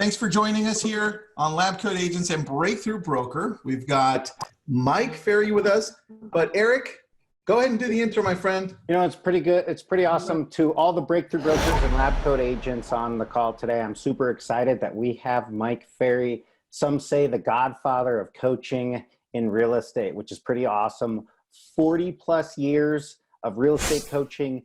Thanks for joining us here on Lab Coat Agents and Breakthrough Broker. We've got Mike Ferry with us, but Eric, go ahead and do the intro, my friend. You know, it's pretty good. It's pretty awesome. To all the Breakthrough Brokers and Lab Coat Agents on the call today, I'm super excited that we have Mike Ferry, some say the Godfather of coaching in real estate, which is pretty awesome. 40 plus years of real estate coaching,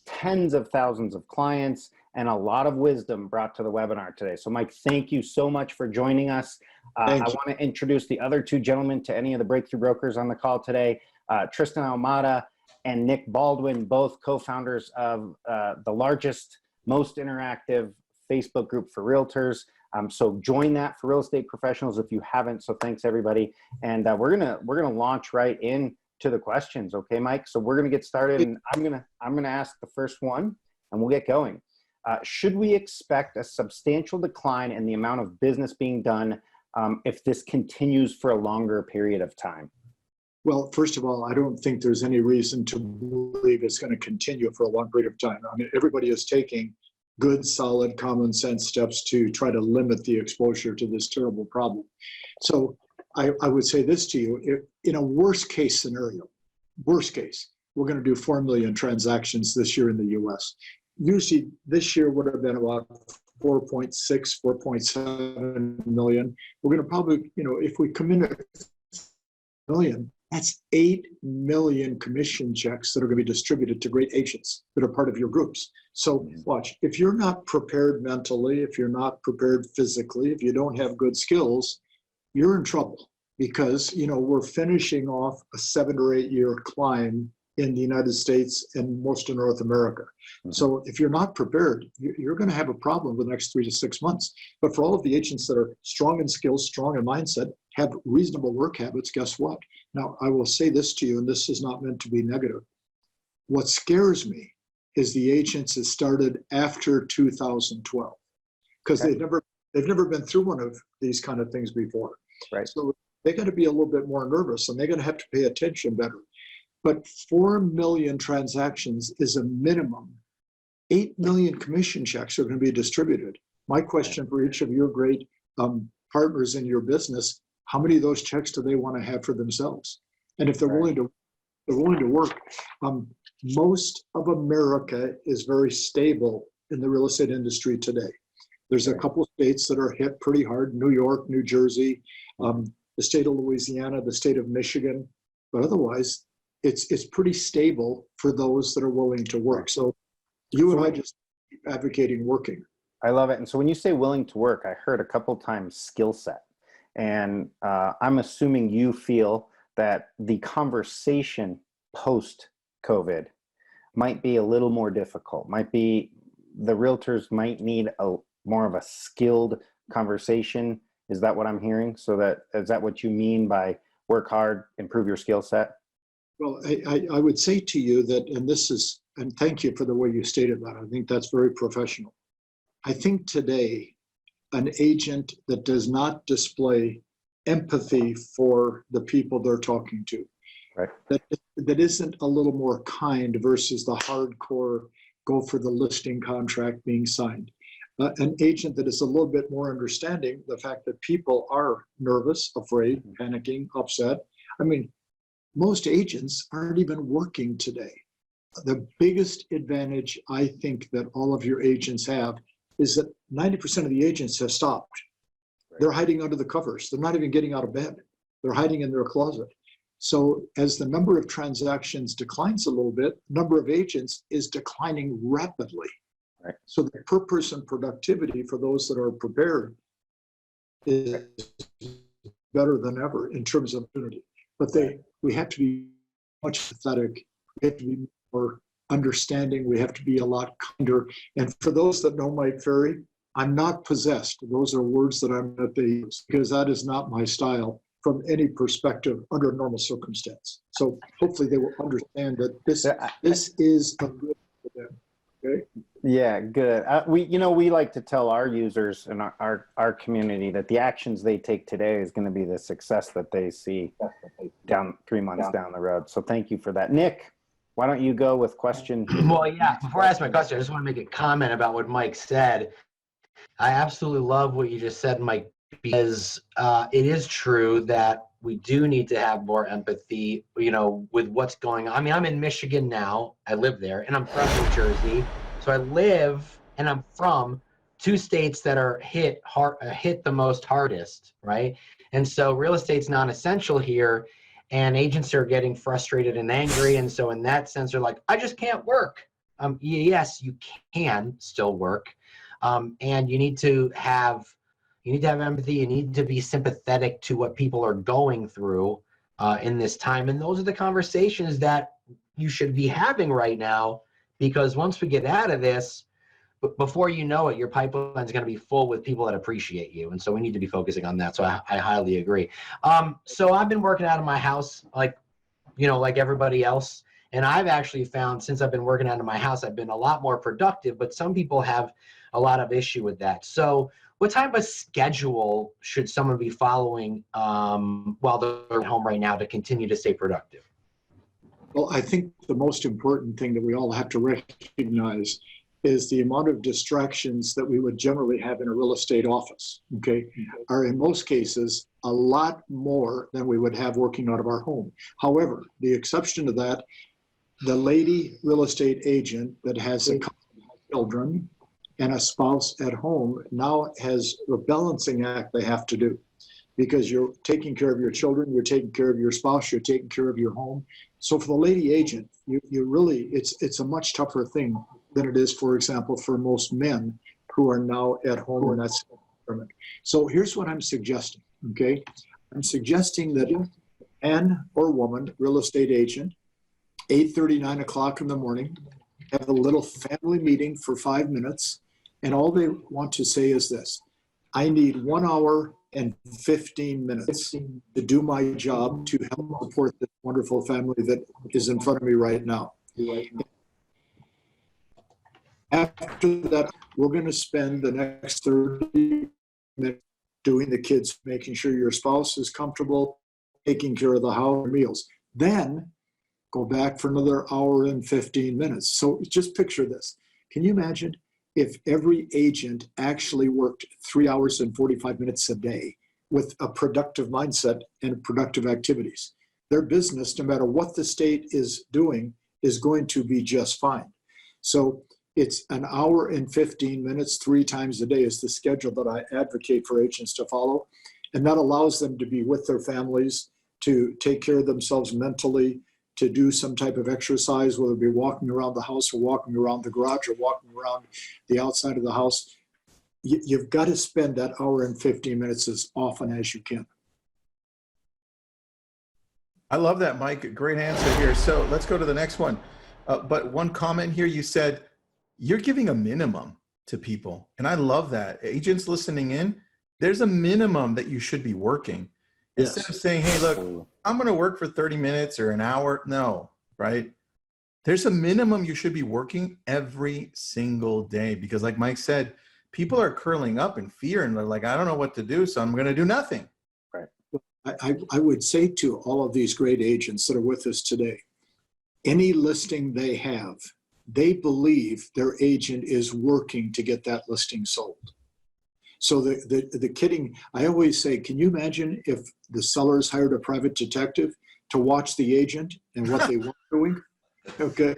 tens of thousands of clients, and a lot of wisdom brought to the webinar today. So Mike, thank you so much for joining us. I want to introduce the other two gentlemen to any of the Breakthrough Brokers on the call today. Tristan and Nick Baldwin, both co-founders of the largest, most interactive Facebook group for realtors. So join that for real estate professionals if you haven't. So thanks everybody. And we're gonna launch right in to the questions. Okay, Mike? So we're gonna get started, and I'm gonna ask the first one and we'll get going. Should we expect a substantial decline in the amount of business being done if this continues for a longer period of time? Well, first of all, I don't think there's any reason to believe it's going to continue for a long period of time. I mean, everybody is taking good, solid, common sense steps to try to limit the exposure to this terrible problem. So I would say this to you, if, in a worst case scenario, worst case, we're going to do 4 million transactions this year in the US. Usually this year would have been about 4.6, 4.7 million. We're going to probably, if we come in at million, that's 8 million commission checks that are going to be distributed to great agents that are part of your groups. So watch, if you're not prepared mentally, if you're not prepared physically, if you don't have good skills, you're in trouble, because, we're finishing off a 7 or 8 year climb in the United States and most of North America. So if you're not prepared, you're going to have a problem for the next 3 to 6 months. But for all of the agents that are strong in skills, strong in mindset, have reasonable work habits, guess what? Now, I will say this to you, and this is not meant to be negative. What scares me is the agents that started after 2012, because they've never been through one of these kind of things before. Right. So they're going to be a little bit more nervous, and they're going to have to pay attention better. But 4 million transactions is a minimum. 8 million commission checks are going to be distributed. My question for each of your great partners in your business: how many of those checks do they want to have for themselves? And if they're willing to work, most of America is very stable in the real estate industry today. There's a couple of states that are hit pretty hard: New York, New Jersey, the state of Louisiana, the state of Michigan. But otherwise, it's pretty stable for those that are willing to work. So you and I just keep advocating working. I love it. And so when you say willing to work, I heard a couple times skill set. And I'm assuming you feel that the conversation post-COVID might be a little more difficult. The realtors might need more of a skilled conversation. Is that what I'm hearing? Is that what you mean by work hard, improve your skill set? Well, I would say to you that, and thank you for the way you stated that. I think that's very professional. I think today, an agent that does not display empathy for the people they're talking to, right, that isn't a little more kind versus the hardcore go for the listing contract being signed. An agent that is a little bit more understanding the fact that people are nervous, afraid, panicking, upset. I mean, most agents aren't even working today. The biggest advantage I think that all of your agents have is that 90% of the agents have stopped. They're hiding under the covers. They're not even getting out of bed. They're hiding in their closet. So as the number of transactions declines a little bit, number of agents is declining rapidly. Right. So the per person productivity for those that are prepared is better than ever in terms of opportunity. But we have to be much pathetic. We have to be more understanding. We have to be a lot kinder. And for those that know Mike Ferry, I'm not possessed. Those are words that I'm not the use, because that is not my style from any perspective under normal circumstance. So hopefully they will understand that this is a good for them. Okay. Yeah, good. We like to tell our users and our community that the actions they take today is going to be the success that they see down 3 months down the road. So thank you for that. Nick, why don't you go with question? Well, yeah, before I ask my question, I just want to make a comment about what Mike said. I absolutely love what you just said, Mike, because it is true that we do need to have more empathy, with what's going on. I mean, I'm in Michigan now. I live there, and I'm from New Jersey. So I live and I'm from two states that are hit the most hardest, right? And so real estate's non-essential here, and agents are getting frustrated and angry. And so in that sense, they're like, I just can't work. Yes, you can still work. And you need to have empathy. You need to be sympathetic to what people are going through in this time. And those are the conversations that you should be having right now, because once we get out of this, before you know it, your pipeline is going to be full with people that appreciate you. And so we need to be focusing on that. So I highly agree. So I've been working out of my house, like everybody else. And I've actually found, since I've been working out of my house, I've been a lot more productive, but some people have a lot of issue with that. So what type of schedule should someone be following while they're at home right now to continue to stay productive? Well, I think the most important thing that we all have to recognize is the amount of distractions that we would generally have in a real estate office, okay, are in most cases a lot more than we would have working out of our home. However, the exception to that, the lady real estate agent that has a couple of children and a spouse at home now has a balancing act they have to do, because you're taking care of your children, you're taking care of your spouse, you're taking care of your home. So for the lady agent, you really, it's a much tougher thing than it is, for example, for most men who are now at home and that's permanent. So here's what I'm suggesting, okay? I'm suggesting that man or woman, real estate agent, 8:30, 9 o'clock in the morning, have a little family meeting for 5 minutes, and all they want to say is this: I need 1 hour and 15 minutes to do my job to help support this wonderful family that is in front of me right now. After that, we're going to spend the next 30 minutes doing the kids, making sure your spouse is comfortable, taking care of the house and meals. Then go back for another hour and 15 minutes. So just picture this. Can you imagine if every agent actually worked 3 hours and 45 minutes a day with a productive mindset and productive activities? Their business, no matter what the state is doing, is going to be just fine. So it's an hour and 15 minutes, 3 times a day is the schedule that I advocate for agents to follow. And that allows them to be with their families, to take care of themselves mentally, to do some type of exercise, whether it be walking around the house or walking around the garage or walking around the outside of the house. You've got to spend that hour and 15 minutes as often as you can. I love that, Mike. Great answer here. So let's go to the next one. But one comment here, you said you're giving a minimum to people. And I love that. Agents listening in, there's a minimum that you should be working. Yes. Instead of saying, hey, look, I'm going to work for 30 minutes or an hour. No, right? There's a minimum you should be working every single day, because like Mike said, people are curling up in fear and they're like, I don't know what to do, so I'm going to do nothing. Right. I would say to all of these great agents that are with us today, any listing they have, they believe their agent is working to get that listing sold. So the kidding, I always say, can you imagine if the sellers hired a private detective to watch the agent and what they were doing? Okay.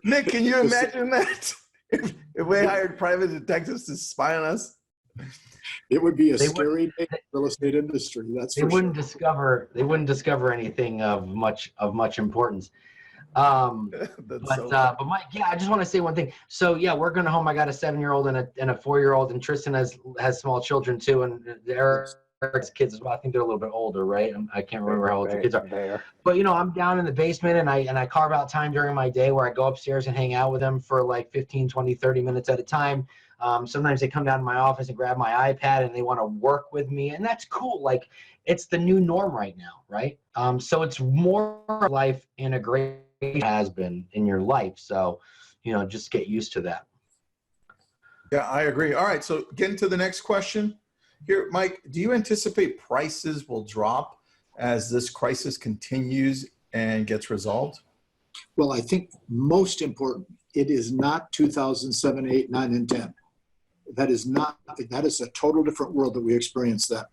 Nick, can you imagine that? If we hired private detectives to spy on us? It would be a scary day in the real estate industry. That's for sure. They wouldn't discover anything of much importance. But Mike, yeah, I just want to say one thing. So yeah, working at home, I got a 7-year-old and a 4-year-old, and Tristan has small children too, and Eric's kids as well. I think they're a little bit older, right? I can't remember how old your kids are. But I'm down in the basement, and I carve out time during my day where I go upstairs and hang out with them for like 15, 20, 30 minutes at a time. Sometimes they come down to my office and grab my iPad and they want to work with me, and that's cool. Like, it's the new norm right now, right? So it's more life integration has been in your life. So, just get used to that. Yeah, I agree. All right, so getting to the next question here, Mike, do you anticipate prices will drop as this crisis continues and gets resolved? Well, I think most important, it is not 2007, 8, 9, and 10. That is a total different world that we experience then.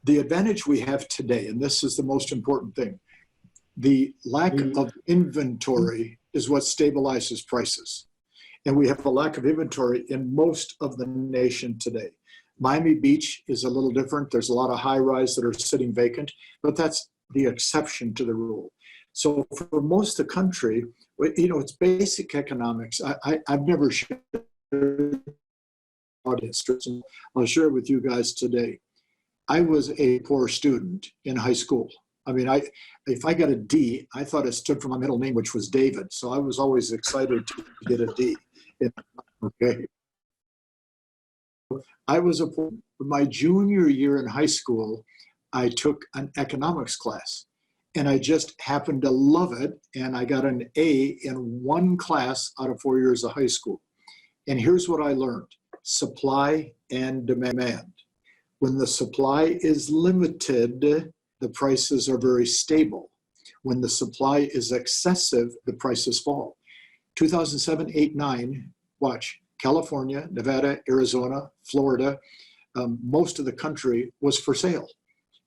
The advantage we have today, and this is the most important thing, the lack of inventory is what stabilizes prices. And we have a lack of inventory in most of the nation today. Miami Beach is a little different. There's a lot of high-rise that are sitting vacant, but that's the exception to the rule. So for most of the country, it's basic economics. I've never shared audience. I'll share it with you guys today. I was a poor student in high school. I mean, if I got a D, I thought it stood for my middle name, which was David. So I was always excited to get a D. Okay. My junior year in high school, I took an economics class, and I just happened to love it. And I got an A in one class out of 4 years of high school. And here's what I learned: supply and demand. When the supply is limited, the prices are very stable. When the supply is excessive, the prices fall. 2007, 8, 9, watch, California, Nevada, Arizona, Florida, most of the country was for sale.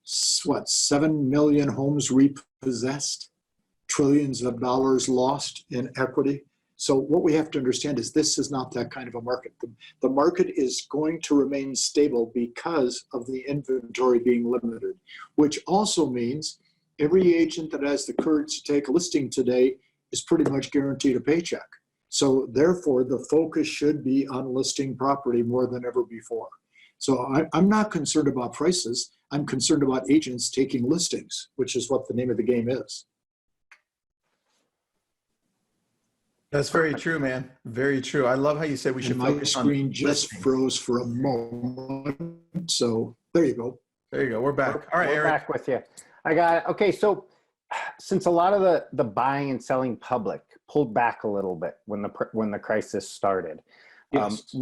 7 million homes repossessed, trillions of dollars lost in equity. So what we have to understand is this is not that kind of a market. The market is going to remain stable because of the inventory being limited, which also means every agent that has the courage to take a listing today is pretty much guaranteed a paycheck. So therefore, the focus should be on listing property more than ever before. So I'm not concerned about prices. I'm concerned about agents taking listings, which is what the name of the game is. That's very true, man. Very true. I love how you said we should My focus on screen just listing. froze for a moment. So there you go. There you go. We're back. All right, We're Eric. back with you. I got it. Okay, so since a lot of the buying and selling public pulled back a little bit when the crisis started, Yes.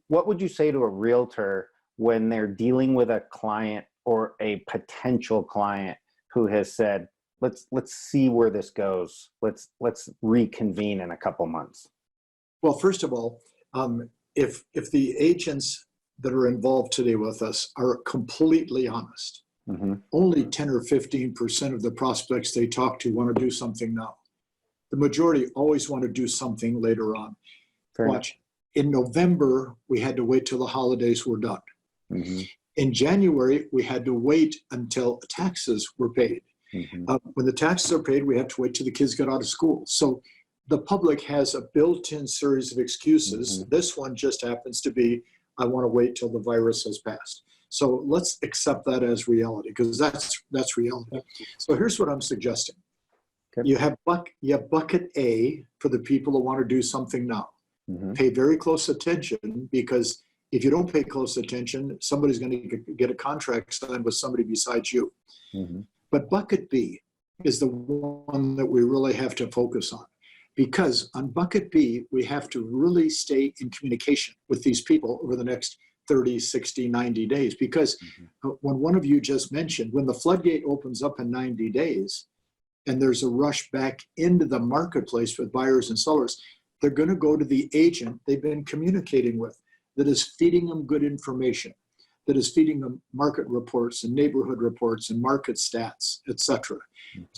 what would you say to a realtor when they're dealing with a client or a potential client who has said, let's see where this goes. Let's reconvene in a couple months? Well, first of all, if the agents that are involved today with us are completely honest, only 10 or 15% of the prospects they talk to want to do something now. The majority always want to do something later on. Watch. In November, we had to wait till the holidays were done. In January, we had to wait until taxes were paid. When the taxes are paid, we have to wait till the kids get out of school. So the public has a built-in series of excuses. This one just happens to be, I want to wait till the virus has passed. So let's accept that as reality, because that's reality. So here's what I'm suggesting. Okay. You have bucket A for the people who want to do something now. Pay very close attention, because if you don't pay close attention, somebody's going to get a contract signed with somebody besides you. But bucket B is the one that we really have to focus on, because on bucket B, we have to really stay in communication with these people over the next 30, 60, 90 days. Because when one of you just mentioned, when the floodgate opens up in 90 days and there's a rush back into the marketplace with buyers and sellers, they're going to go to the agent they've been communicating with that is feeding them good information, that is feeding them market reports and neighborhood reports and market stats, etc.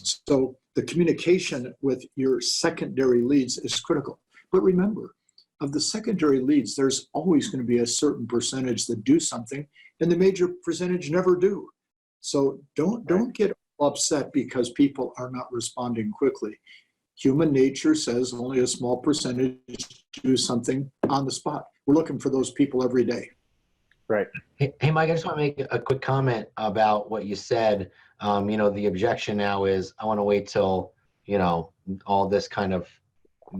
So the communication with your secondary leads is critical. But remember, of the secondary leads, there's always going to be a certain percentage that do something, and the major percentage never do. So don't get upset because people are not responding quickly. Human nature says only a small percentage do something on the spot. We're looking for those people every day. Right. Hey, Mike, I just want to make a quick comment about what you said. The objection now is I want to wait till, all this kind of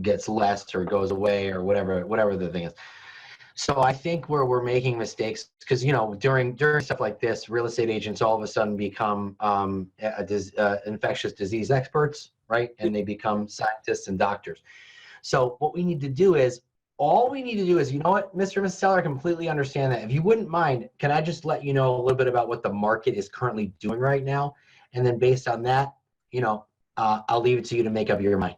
gets less or goes away or whatever the thing is. So I think where we're making mistakes, because, during stuff like this, real estate agents all of a sudden become infectious disease experts, right? And they become scientists and doctors. So what we need to do is, you know what, Mr. and Mrs. Seller, I completely understand that. If you wouldn't mind, can I just let you know a little bit about what the market is currently doing right now? And then based on that, I'll leave it to you to make up your mind.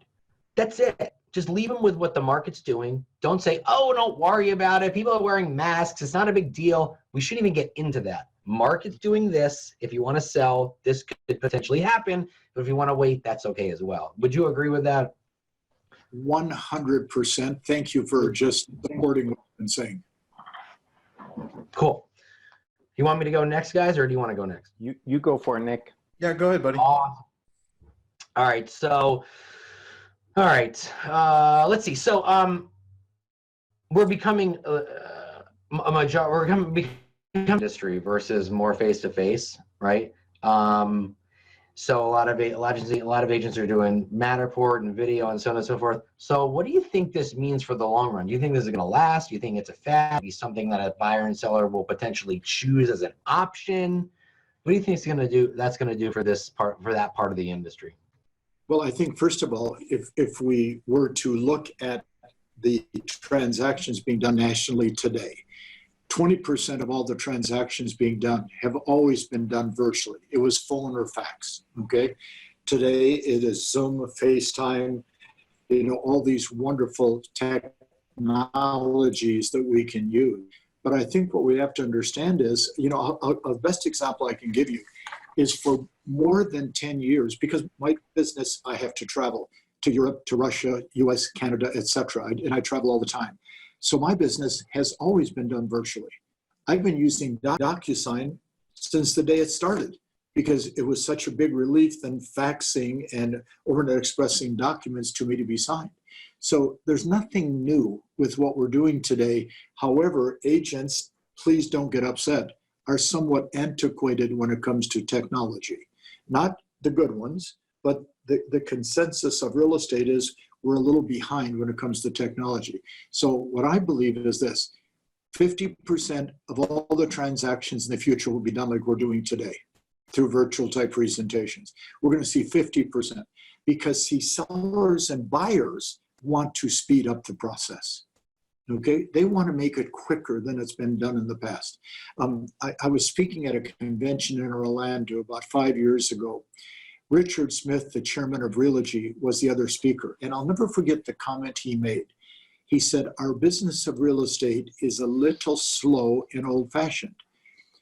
That's it. just leave them with what the market's doing. Don't say, oh, don't worry about it. People are wearing masks. It's not a big deal. We shouldn't even get into that. Market's doing this. If you want to sell, this could potentially happen. But if you want to wait, that's okay as well. Would you agree with that? 100%. Thank you for just supporting what I've been saying. Cool. You want me to go next, guys, or do you want to go next? You go for it, Nick. Yeah, go ahead, buddy. Awesome. All right. So, all right. Let's see. So, we're becoming we're becoming industry versus more face-to-face, right? So a lot of agents are doing Matterport and video and so on and so forth. So what do you think this means for the long run? Do you think this is going to last? Do you think it's a fad? Be something that a buyer and seller will potentially choose as an option? What do you think it's going to do? That's going to do for that part of the industry? Well, I think first of all, if we were to look at the transactions being done nationally today, 20% of all the transactions being done have always been done virtually. It was phone or fax, okay? Today it is Zoom, FaceTime, all these wonderful technologies that we can use. But I think what we have to understand is, a best example I can give you is for more than 10 years, because my business, I have to travel to Europe, to Russia, US, Canada, etc. And I travel all the time. So my business has always been done virtually. I've been using DocuSign since the day it started because it was such a big relief than faxing and overnight expressing documents to me to be signed. So there's nothing new with what we're doing today. However, agents, please don't get upset, are somewhat antiquated when it comes to technology. Not the good ones, but the consensus of real estate is we're a little behind when it comes to technology. So what I believe is this: 50% of all the transactions in the future will be done like we're doing today through virtual type presentations. We're going to see 50% because sellers and buyers want to speed up the process. Okay, they want to make it quicker than it's been done in the past. I was speaking at a convention in Orlando about 5 years ago. Richard Smith, the chairman of Realogy, was the other speaker. And I'll never forget the comment he made. He said, our business of real estate is a little slow and old-fashioned.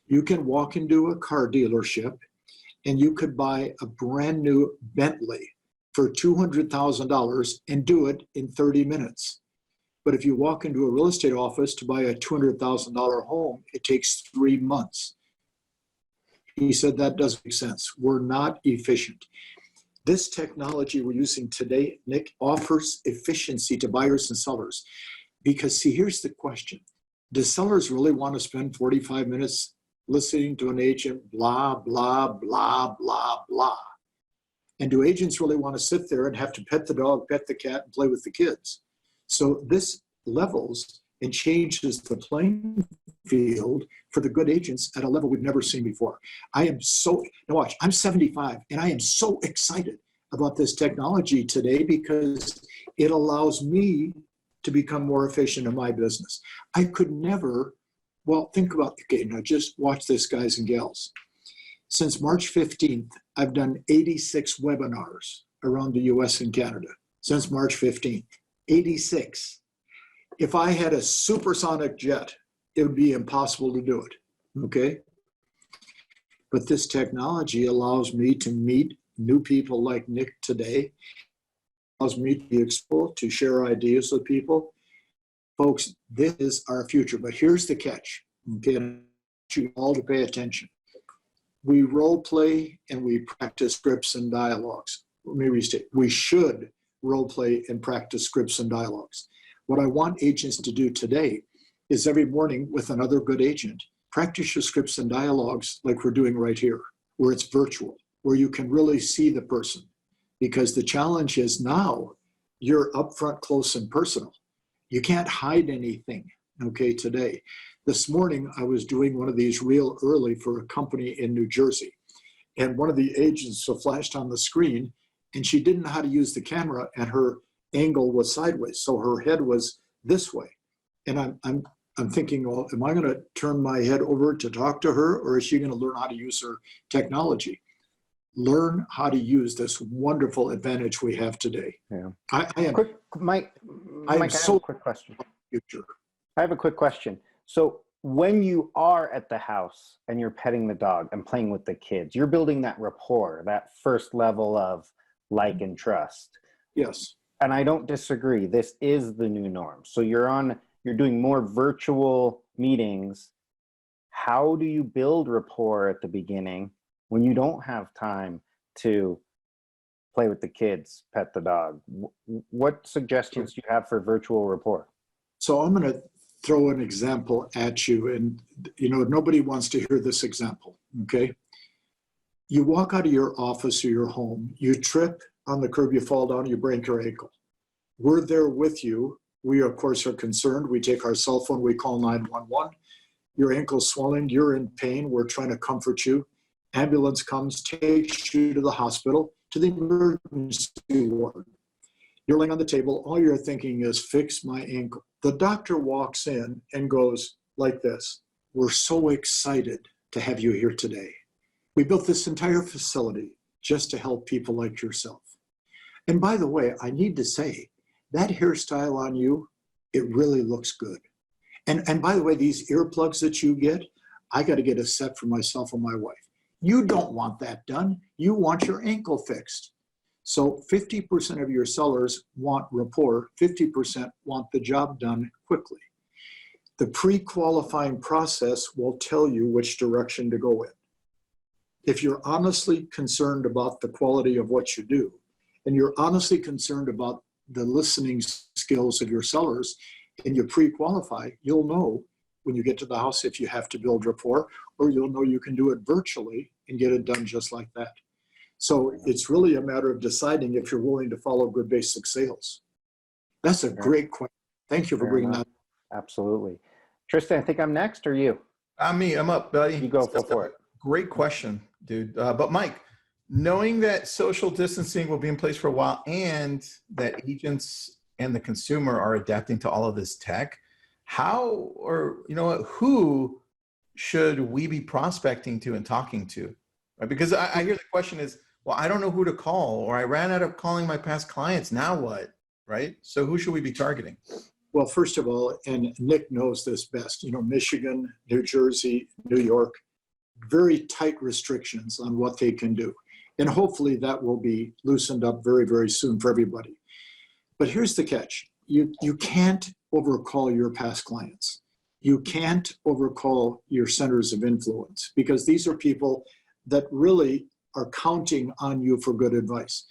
You can walk into a car dealership and you could buy a brand new Bentley for $200,000 and do it in 30 minutes. But if you walk into a real estate office to buy a $200,000 home, it takes 3 months. He said that doesn't make sense. We're not efficient. This technology we're using today, Nick, offers efficiency to buyers and sellers. Because see, here's the question. Do sellers really want to spend 45 minutes listening to an agent, blah, blah, blah, blah, blah? And do agents really want to sit there and have to pet the dog, pet the cat, and play with the kids? So this levels and changes the playing field for the good agents at a level we've never seen before. Now watch, I'm 75 and I am so excited about this technology today because it allows me to become more efficient in my business. I could never, think about, okay, now just watch this, guys and gals. Since March 15th, I've done 86 webinars around the US and Canada since March 15th, 86. If I had a supersonic jet, it would be impossible to do it, okay? But this technology allows me to meet new people like Nick today, allows me to be exposed, to share ideas with people. Folks, this is our future, but here's the catch, okay? I want you all to pay attention. We role play and we practice scripts and dialogues. Let me restate, we should role play and practice scripts and dialogues. What I want agents to do today is every morning with another good agent, practice your scripts and dialogues like we're doing right here, where it's virtual, where you can really see the person. Because the challenge is now you're upfront, close, and personal. You can't hide anything, okay, today. This morning, I was doing one of these real early for a company in New Jersey. And one of the agents flashed on the screen and she didn't know how to use the camera and her angle was sideways. So her head was this way. And I'm thinking, well, am I going to turn my head over to talk to her or is she going to learn how to use her technology? learn how to use this wonderful advantage we have today. Yeah. I am Quick, Mike, I am Mike, I have so a quick question. future. I have a quick question. So when you are at the house and you're petting the dog and playing with the kids, you're building that rapport, that first level of like and trust. Yes. And I don't disagree. This is the new norm. So you're doing more virtual meetings. How do you build rapport at the beginning when you don't have time to play with the kids, pet the dog? What suggestions do you have for virtual rapport? So I'm going to throw an example at you, and nobody wants to hear this example. Okay. You walk out of your office or your home, you trip on the curb, you fall down, you break your ankle. We're there with you. We, of course, are concerned. We take our cell phone, we call 911. Your ankle's swelling, you're in pain. We're trying to comfort you. Ambulance comes, takes you to the hospital, to the emergency ward. You're laying on the table. All you're thinking is, fix my ankle. The doctor walks in and goes like this: "We're so excited to have you here today. We built this entire facility just to help people like yourself. And by the way, I need to say, that hairstyle on you, it really looks good. And by the way, these earplugs that you get, I got to get a set for myself and my wife. You don't want that done. You want your ankle fixed." So 50% of your sellers want rapport, 50% want the job done quickly. The pre-qualifying process will tell you which direction to go in. If you're honestly concerned about the quality of what you do, and you're honestly concerned about the listening skills of your sellers, and you pre-qualify, you'll know when you get to the house if you have to build rapport, or you'll know you can do it virtually and get it done just like that. So it's really a matter of deciding if you're willing to follow good basic sales. That's a great question. Thank you for bringing that. Absolutely. Tristan, I think I'm next, or you? I'm up, buddy. You go for it. Great question, dude. But Mike, knowing that social distancing will be in place for a while and that agents and the consumer are adapting to all of this tech, how, or who should we be prospecting to and talking to? Right? Because I hear the question is, well, I don't know who to call, or I ran out of calling my past clients. Now what? Right? So who should we be targeting? Well, first of all, and Nick knows this best, Michigan, New Jersey, New York, very tight restrictions on what they can do. And hopefully that will be loosened up very, very soon for everybody. But here's the catch. You can't overcall your past clients. You can't overcall your centers of influence, because these are people that really are counting on you for good advice.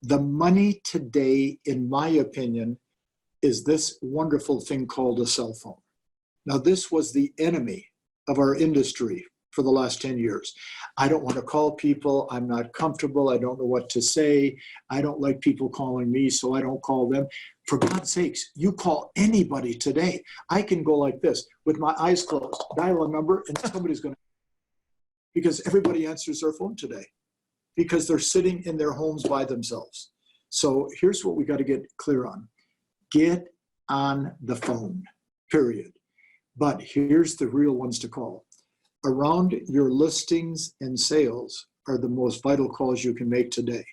The money today, in my opinion, is this wonderful thing called a cell phone. Now, this was the enemy of our industry for the last 10 years. I don't want to call people. I'm not comfortable. I don't know what to say. I don't like people calling me, so I don't call them. For God's sakes, you call anybody today. I can go like this with my eyes closed, dial a number, and somebody's going to, because everybody answers their phone today because they're sitting in their homes by themselves. So here's what we got to get clear on. Get on the phone, period. But here's the real ones to call. Around your listings and sales are the most vital calls you can make today.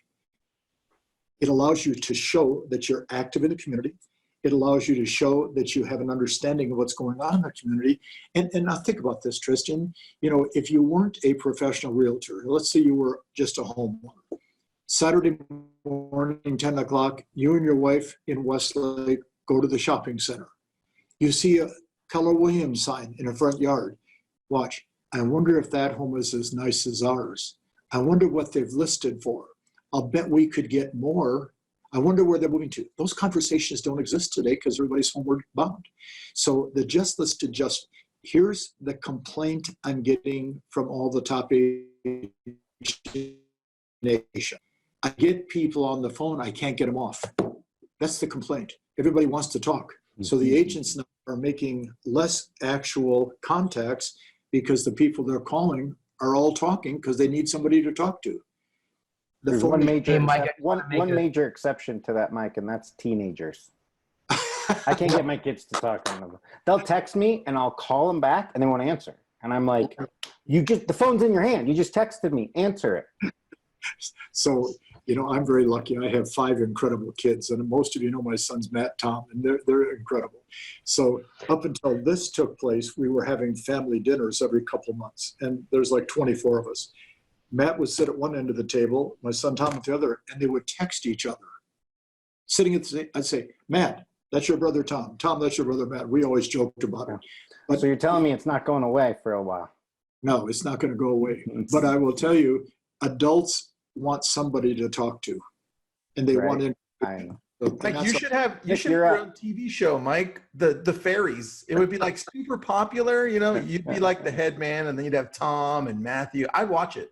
It allows you to show that you're active in the community. It allows you to show that you have an understanding of what's going on in the community. And now think about this, Tristan. If you weren't a professional realtor, let's say you were just a homeowner. Saturday morning, 10 o'clock, you and your wife in Westlake go to the shopping center. You see a Keller Williams sign in a front yard. Watch. I wonder if that home is as nice as ours. I wonder what they've listed for. I'll bet we could get more. I wonder where they're moving to. Those conversations don't exist today because everybody's homeward bound. So the just listed, here's the complaint I'm getting from all the top agents in the nation. I get people on the phone, I can't get them off. That's the complaint. Everybody wants to talk. So the agents now are making less actual contacts because the people they're calling are all talking because they need somebody to talk to. There's one major exception to that, Mike, and that's teenagers. I can't get my kids to talk on them. They'll text me and I'll call them back and they won't answer. And I'm like, the phone's in your hand. You just texted me, answer it. So, I'm very lucky. I have 5 incredible kids, and most of you know my sons, Matt, Tom, and they're incredible. So up until this took place, we were having family dinners every couple months, and there's like 24 of us. Matt would sit at one end of the table, my son Tom at the other, and they would text each other. Sitting at the, I'd say, Matt, that's your brother Tom. Tom, that's your brother Matt. We always joked about it. But so you're telling me it's not going away for a while? no, it's not going to go away. But I will tell you, adults want somebody to talk to, and they want to. Mike, you should have your own TV show, Mike. The Ferries. It would be like super popular. You'd be like the head man, and then you'd have Tom and Matthew. I'd watch it.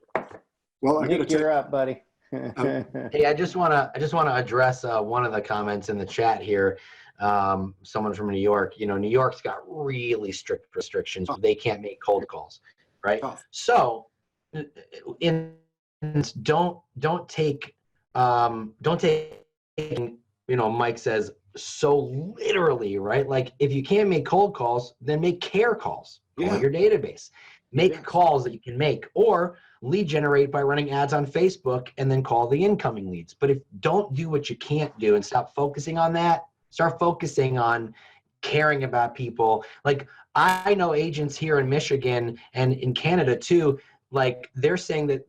Well, Nick, you're up, buddy. Hey, I just want to address one of the comments in the chat here. Someone from New York. New York's got really strict restrictions. They can't make cold calls, right? So, don't take Mike says so literally, right? Like, if you can't make cold calls, then make care calls. Call your database. Make calls that you can make, or lead generate by running ads on Facebook and then call the incoming leads. But don't do what you can't do and stop focusing on that. Start focusing on caring about people. Like, I know agents here in Michigan and in Canada too, like, they're saying that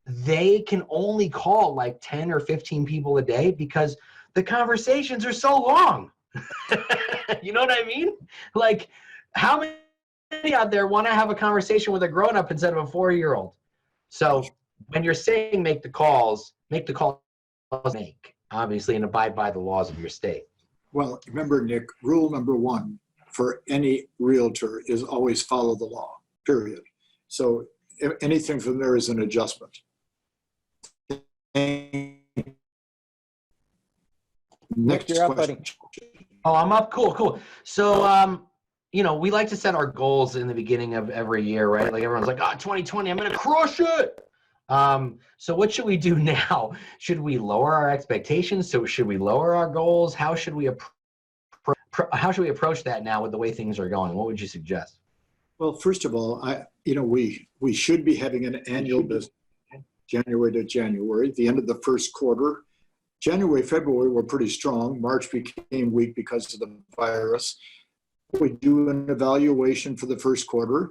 they can only call like 10 or 15 people a day because the conversations are so long. You know what I mean? Like, how many out there want to have a conversation with a grown-up instead of a 4-year-old? So when you're saying make the calls, obviously, and abide by the laws of your state. Well, remember, Nick, rule number 1 for any realtor is always follow the law, period. So anything from there is an adjustment. Next you're up, question. buddy. Oh, I'm up. Cool. So, we like to set our goals in the beginning of every year, right? Like, everyone's like, 2020, I'm going to crush it. So what should we do now? Should we lower our expectations? So should we lower our goals? How should we approach that now with the way things are going? What would you suggest? Well, first of all, we should be having an annual business, January to January, the end of the first quarter. January, February were pretty strong. March became weak because of the virus. We do an evaluation for the first quarter.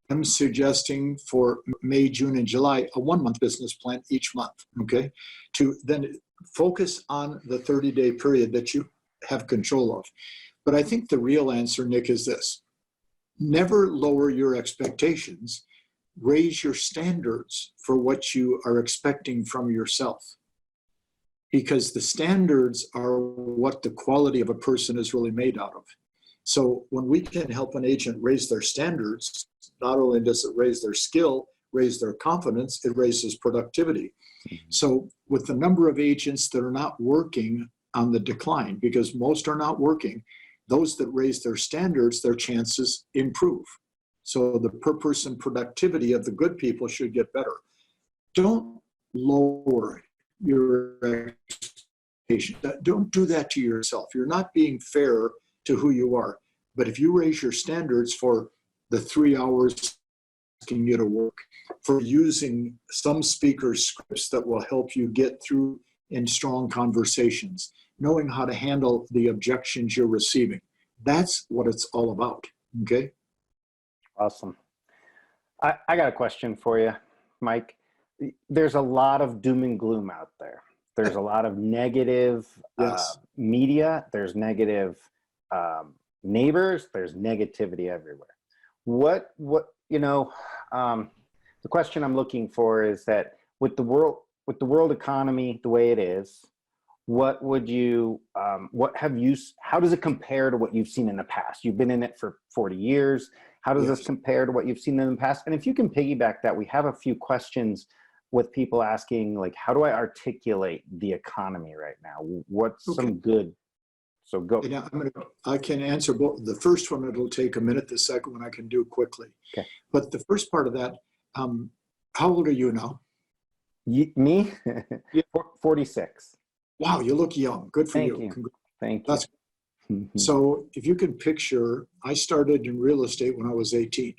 I'm suggesting for May, June, and July, a 1-month business plan each month, okay? To then focus on the 30-day period that you have control of. But I think the real answer, Nick, is this. Never lower your expectations. Raise your standards for what you are expecting from yourself. Because the standards are what the quality of a person is really made out of. So when we can help an agent raise their standards, not only does it raise their skill, raise their confidence, it raises productivity. So with the number of agents that are not working on the decline, because most are not working, those that raise their standards, their chances improve. So the per person productivity of the good people should get better. Don't lower your expectations. Don't do that to yourself. You're not being fair to who you are. But if you raise your standards for the 3 hours asking you to work, for using some speaker scripts that will help you get through in strong conversations, knowing how to handle the objections you're receiving, that's what it's all about, okay? Awesome. I got a question for you, Mike. There's a lot of doom and gloom out there. There's a lot of negative media. There's negative neighbors. There's negativity everywhere. The question I'm looking for is that with the world economy the way it is, how does it compare to what you've seen in the past? You've been in it for 40 years. How does this compare to what you've seen in the past? And if you can piggyback that, we have a few questions with people asking, like, how do I articulate the economy right now? What's some good? So go. Yeah, I can answer both. The first one, it'll take a minute. The second one I can do quickly. Okay. But the first part of that, how old are you now? Me? 46. Wow, you look young. Good for you. Thank you. So if you can picture, I started in real estate when I was 18.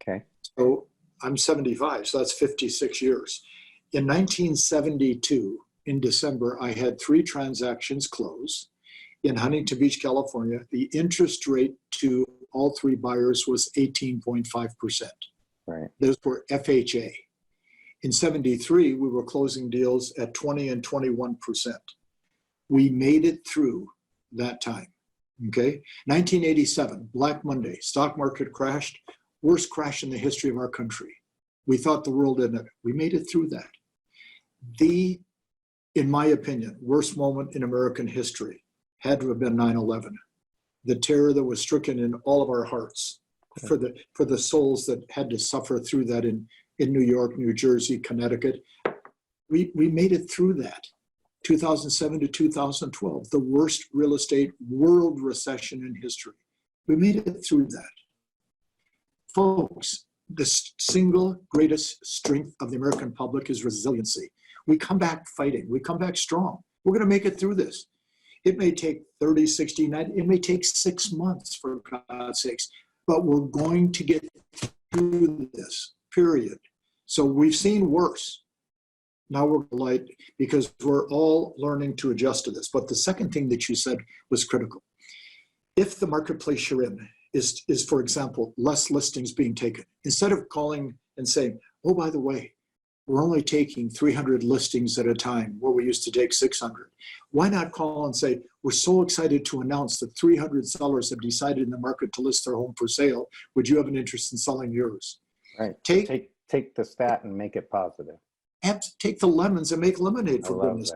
Okay. So I'm 75, so that's 56 years. In 1972, in December, I had 3 transactions close. In Huntington Beach, California, the interest rate to all 3 buyers was 18.5%. Right. Those were FHA. In 73, we were closing deals at 20 and 21%. We made it through that time. Okay. 1987, Black Monday, stock market crashed, worst crash in the history of our country. We thought the world ended. We made it through that. The, in my opinion, worst moment in American history had to have been 9/11. The terror that was stricken in all of our hearts for the souls that had to suffer through that in New York, New Jersey, Connecticut. We made it through that. 2007 to 2012, the worst real estate world recession in history. We made it through that. Folks, the single greatest strength of the American public is resiliency. We come back fighting. We come back strong. We're going to make it through this. It may take 30, 60, 90, it may take 6 months, for God's sakes, but we're going to get through this, period. So we've seen worse. Now we're light because we're all learning to adjust to this. But the second thing that you said was critical. If the marketplace you're in is, for example, less listings being taken, instead of calling and saying, oh, by the way, we're only taking 300 listings at a time where we used to take 600. Why not call and say, we're so excited to announce that 300 sellers have decided in the market to list their home for sale. Would you have an interest in selling yours? Right. Take the stat and make it positive. And take the lemons and make lemonade, for goodness.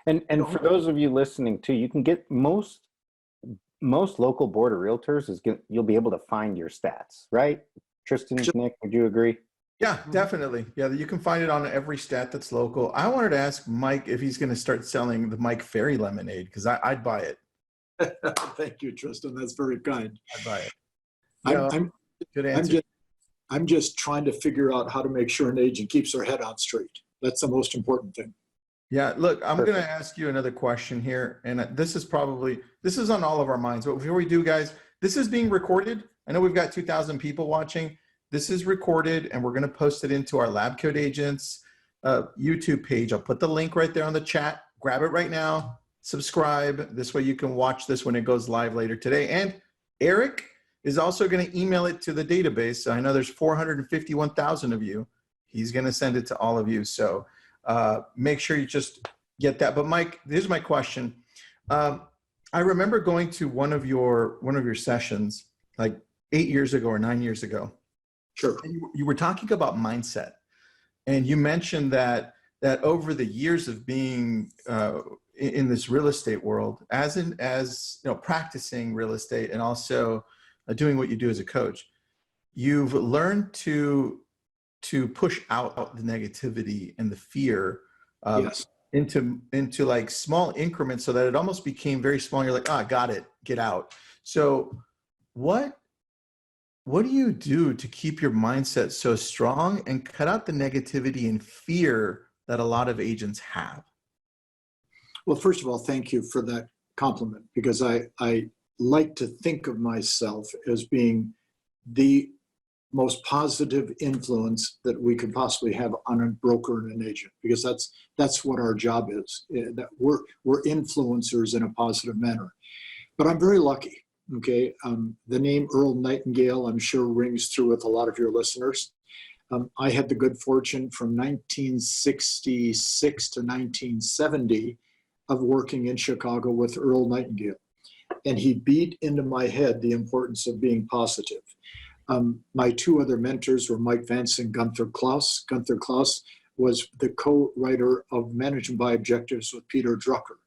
And for those of you listening too, you can get most local board of realtors you'll be able to find your stats, right? Tristan, Nick, would you agree? Yeah, definitely. Yeah, you can find it on every stat that's local. I wanted to ask Mike if he's going to start selling the Mike Ferry lemonade, because I'd buy it. Thank you, Tristan. That's very kind. I'd buy it. Good answer. I'm just trying to figure out how to make sure an agent keeps their head on straight. That's the most important thing. Yeah, look, I'm going to ask you another question here, and this is on all of our minds. But before we do, guys, this is being recorded. I know we've got 2,000 people watching. This is recorded, and we're going to post it into our Lab Coat Agents YouTube page. I'll put the link right there on the chat. Grab it right now. Subscribe. This way you can watch this when it goes live later today. And Eric is also going to email it to the database. So I know there's 451,000 of you. He's going to send it to all of you. So make sure you just get that. But Mike, here's my question. I remember going to one of your sessions like 8 years ago or 9 years ago. Sure. And you were talking about mindset, and you mentioned that over the years of being in this real estate world, as you know, practicing real estate and also doing what you do as a coach, you've learned to push out the negativity and the fear yes. into like small increments, so that it almost became very small. You're like, got it, get out. So what do you do to keep your mindset so strong and cut out the negativity and fear that a lot of agents have? Well, first of all, thank you for that compliment, because I like to think of myself as being the most positive influence that we could possibly have on a broker and an agent, because that's what our job is. That we're influencers in a positive manner. But I'm very lucky. Okay, the name Earl Nightingale, I'm sure, rings through with a lot of your listeners. I had the good fortune from 1966 to 1970 of working in Chicago with Earl Nightingale. And he beat into my head the importance of being positive. My 2 other mentors were Mike Vance and Gunther Klaus. Gunther Klaus was the co-writer of Management by Objectives with Peter Drucker.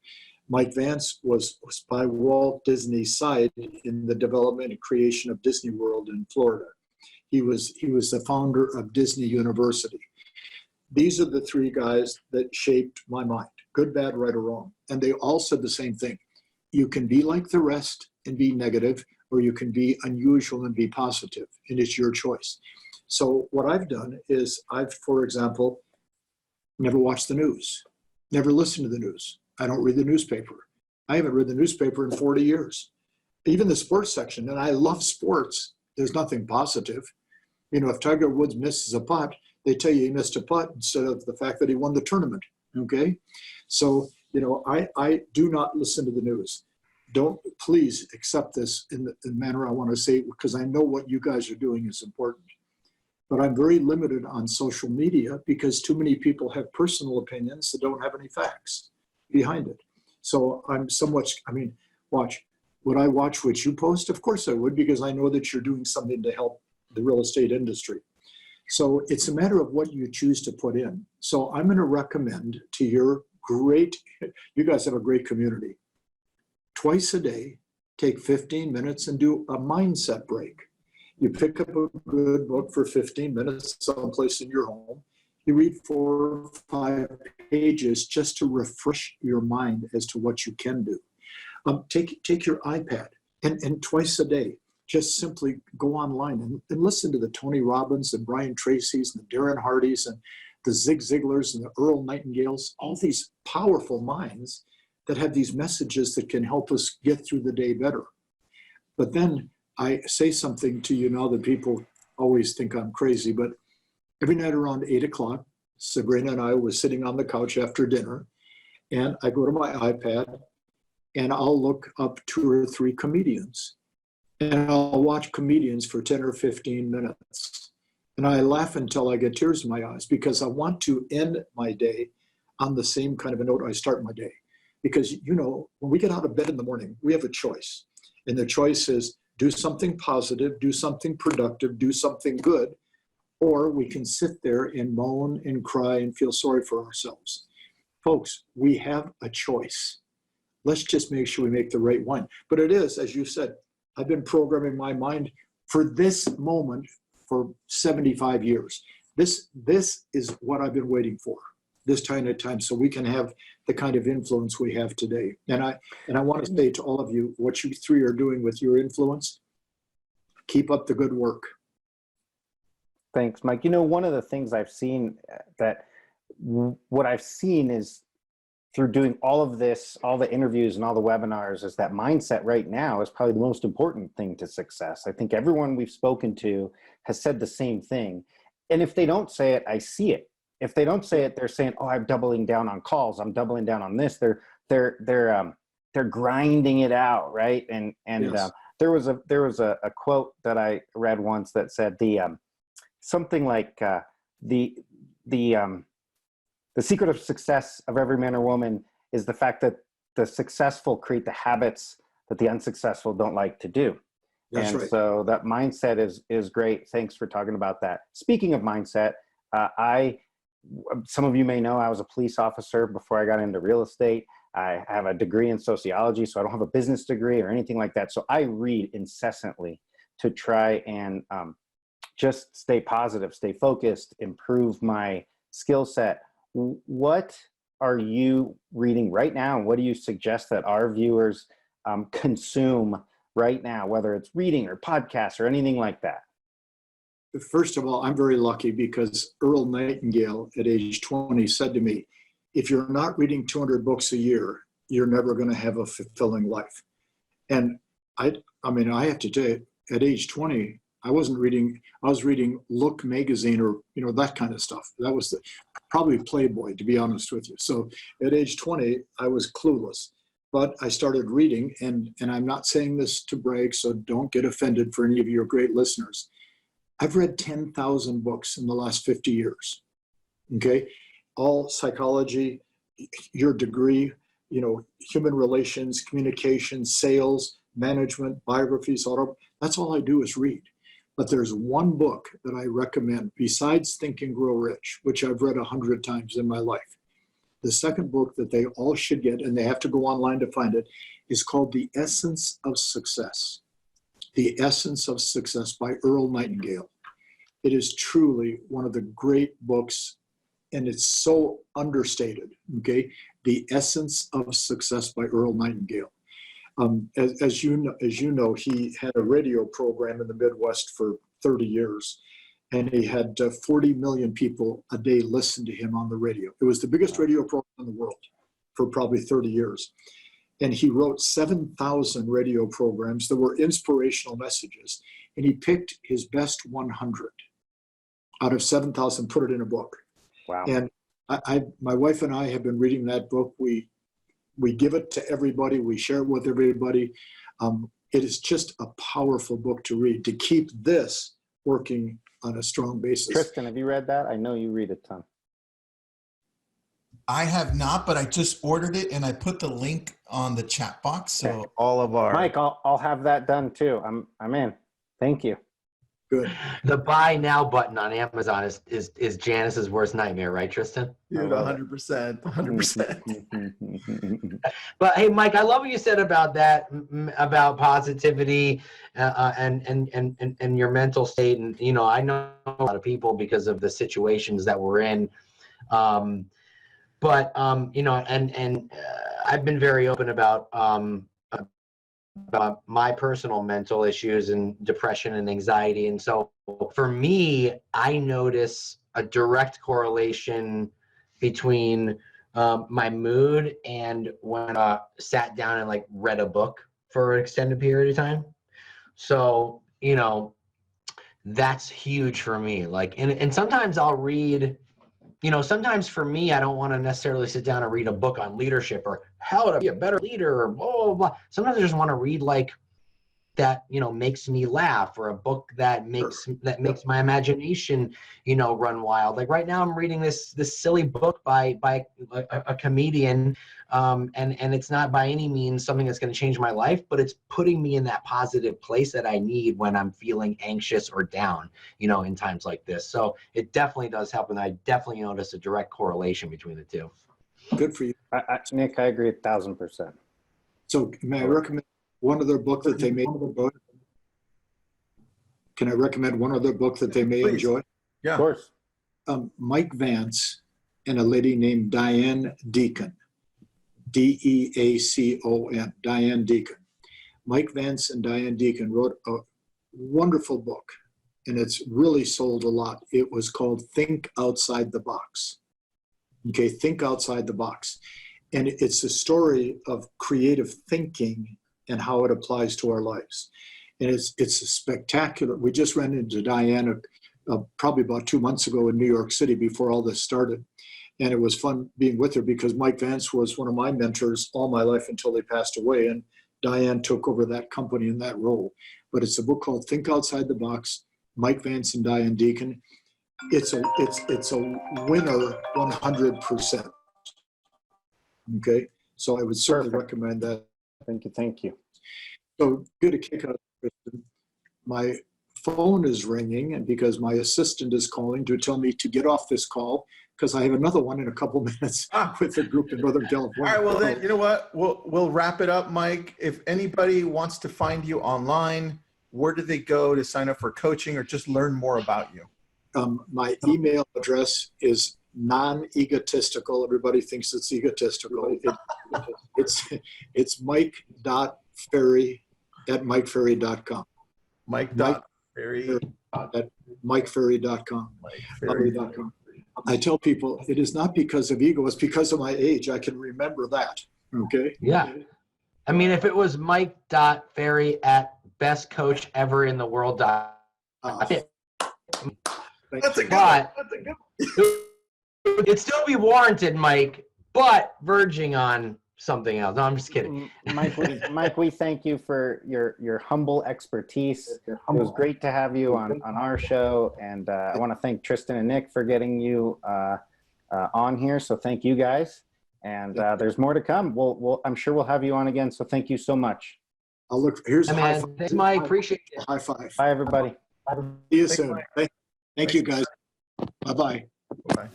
Mike Vance was by Walt Disney's side in the development and creation of Disney World in Florida. He was the founder of Disney University. These are the 3 guys that shaped my mind, good, bad, right, or wrong. And they all said the same thing. You can be like the rest and be negative, or you can be unusual and be positive, and it's your choice. So what I've done is for example, never watched the news, never listened to the news. I don't read the newspaper. I haven't read the newspaper in 40 years. Even the sports section, and I love sports, there's nothing positive. You know, if Tiger Woods misses a putt, they tell you he missed a putt instead of the fact that he won the tournament. Okay. So, I do not listen to the news. Don't please accept this in the manner I want to say it, because I know what you guys are doing is important. But I'm very limited on social media because too many people have personal opinions that don't have any facts behind it. So I'm somewhat, watch. Would I watch what you post? Of course I would, because I know that you're doing something to help the real estate industry. So it's a matter of what you choose to put in. So I'm going to recommend to you guys have a great community. Twice a day, take 15 minutes and do a mindset break. You pick up a good book for 15 minutes someplace in your home. You read 4 or 5 pages just to refresh your mind as to what you can do. Take your iPad and twice a day, just simply go online and listen to the Tony Robbins and Brian Tracy's and the Darren Hardys and the Zig Ziglars and the Earl Nightingales, all these powerful minds that have these messages that can help us get through the day better. But then I say something to you now that people always think I'm crazy, but every night around 8 o'clock, Sabrina and I was sitting on the couch after dinner, and I go to my iPad and I'll look up 2 or 3 comedians, and I'll watch comedians for 10 or 15 minutes. And I laugh until I get tears in my eyes, because I want to end my day on the same kind of a note I start my day. Because, when we get out of bed in the morning, we have a choice. And the choice is do something positive, do something productive, do something good, or we can sit there and moan and cry and feel sorry for ourselves. Folks, we have a choice. Let's just make sure we make the right one. But it is, as you said, I've been programming my mind for this moment for 75 years. This is what I've been waiting for, this kind of time, so we can have the kind of influence we have today. And I want to say to all of you, what you 3 are doing with your influence, keep up the good work. Thanks, Mike. One of the things I've seen what I've seen is through doing all of this, all the interviews and all the webinars, is that mindset right now is probably the most important thing to success. I think everyone we've spoken to has said the same thing. And if they don't say it, I see it. If they don't say it, they're saying, "Oh, I'm doubling down on calls. I'm doubling down on this." They're grinding it out, right? And Yes. There was a quote that I read once that said something like the secret of success of every man or woman is the fact that the successful create the habits that the unsuccessful don't like to do. That's and right. so that mindset is great. Thanks for talking about that. Speaking of mindset, some of you may know I was a police officer before I got into real estate. I have a degree in sociology, so I don't have a business degree or anything like that. So I read incessantly to try and just stay positive, stay focused, improve my skill set. What are you reading right now? What do you suggest that our viewers consume right now, whether it's reading or podcasts or anything like that? First of all, I'm very lucky because Earl Nightingale at age 20 said to me, if you're not reading 200 books a year, you're never going to have a fulfilling life. And I have to tell you, at age 20, I was reading Look magazine or, that kind of stuff. That was probably Playboy, to be honest with you. So at age 20, I was clueless, but I started reading, and I'm not saying this to brag, so don't get offended for any of your great listeners. I've read 10,000 books in the last 50 years, okay? All psychology, your degree, human relations, communication, sales, management, biographies, that's all I do is read. But there's one book that I recommend besides Think and Grow Rich, which I've read 100 times in my life. The second book that they all should get, and they have to go online to find it, is called The Essence of Success. The Essence of Success by Earl Nightingale. It is truly one of the great books, and it's so understated, okay? The Essence of Success by Earl Nightingale. As you know, he had a radio program in the Midwest for 30 years, and he had 40 million people a day listen to him on the radio. It was the biggest radio program in the world for probably 30 years. And he wrote 7,000 radio programs that were inspirational messages, and he picked his best 100. out of 7,000, put it in a book. Wow. And my wife and I have been reading that book. We give it to everybody. We share it with everybody. It is just a powerful book to read, to keep this working on a strong basis. Tristan, have you read that? I know you read a ton. I have not, but I just ordered it and I put the link on the chat box. So Okay. all of our Mike, I'll have that done too. I'm in. Thank you. Good. The buy now button on Amazon is Janice's worst nightmare, right, Tristan? Dude, love it. 100%, 100%. But hey, Mike, I love what you said about that, about positivity and your mental state. And you know, I know a lot of people because of the situations that we're in. But you know, and I've been very open about my personal mental issues and depression and anxiety. And so for me, I notice a direct correlation between my mood and when I sat down and like read a book for an extended period of time. So, you know, that's huge for me. Like, and sometimes I'll read, you know, sometimes for me, I don't want to necessarily sit down and read a book on leadership or how to be a better leader or blah, blah, blah. Sometimes I just want to read like that, you know, makes me laugh, or a book that makes my imagination, you know, run wild. Like right now I'm reading this silly book by a comedian, and it's not by any means something that's going to change my life, but it's putting me in that positive place that I need when I'm feeling anxious or down, you know, in times like this. So it definitely does help, and I definitely notice a direct correlation between the two. Good for you. Nick, I agree 1,000%. So may I recommend one other book that they may enjoy? Can I recommend one other book that they may Please. enjoy? Yeah. Of course. Mike Vance and a lady named Diane Deacon, Deacon, Diane Deacon. Mike Vance and Diane Deacon wrote a wonderful book, and it's really sold a lot. It was called Think Outside the Box. Okay, Think Outside the Box. And it's a story of creative thinking and how it applies to our lives. And it's a spectacular. We just ran into Diane probably about 2 months ago in New York City before all this started. And it was fun being with her because Mike Vance was one of my mentors all my life until they passed away. And Diane took over that company in that role. But it's a book called Think Outside the Box, Mike Vance and Diane Deacon. It's a winner 100%. Okay, so I would certainly recommend that. Thank you. So good to kick out, Tristan. My phone is ringing, and because my assistant is calling to tell me to get off this call because I have another one in a couple minutes with a group in Northern California. All right, well then, you know what? We'll wrap it up, Mike. If anybody wants to find you online, where do they go to sign up for coaching or just learn more about you? My email address is non-egotistical. Everybody thinks it's egotistical. It's mike.ferry@mikeferry.com. Mike.Ferry at mikeferry.com. I tell people it is not because of ego, it's because of my age. I can remember that. Okay. Yeah. I mean, if it was mike.ferry@bestcoacheverinttheworld. That's a good But- one. That's a good one. It'd still be warranted, Mike, but verging on something else. No, I'm just kidding. Mike, we thank you for your humble expertise. It was great to have you on our show, and I want to thank Tristan and Nick for getting you on here. So thank you guys, and there's more to come. I'm sure we'll have you on again. So thank you so much. I'll look. Here's a high five. Thanks, Mike. Appreciate it. High five. Bye, everybody. See you soon. Thank you, guys. Bye-bye. Bye.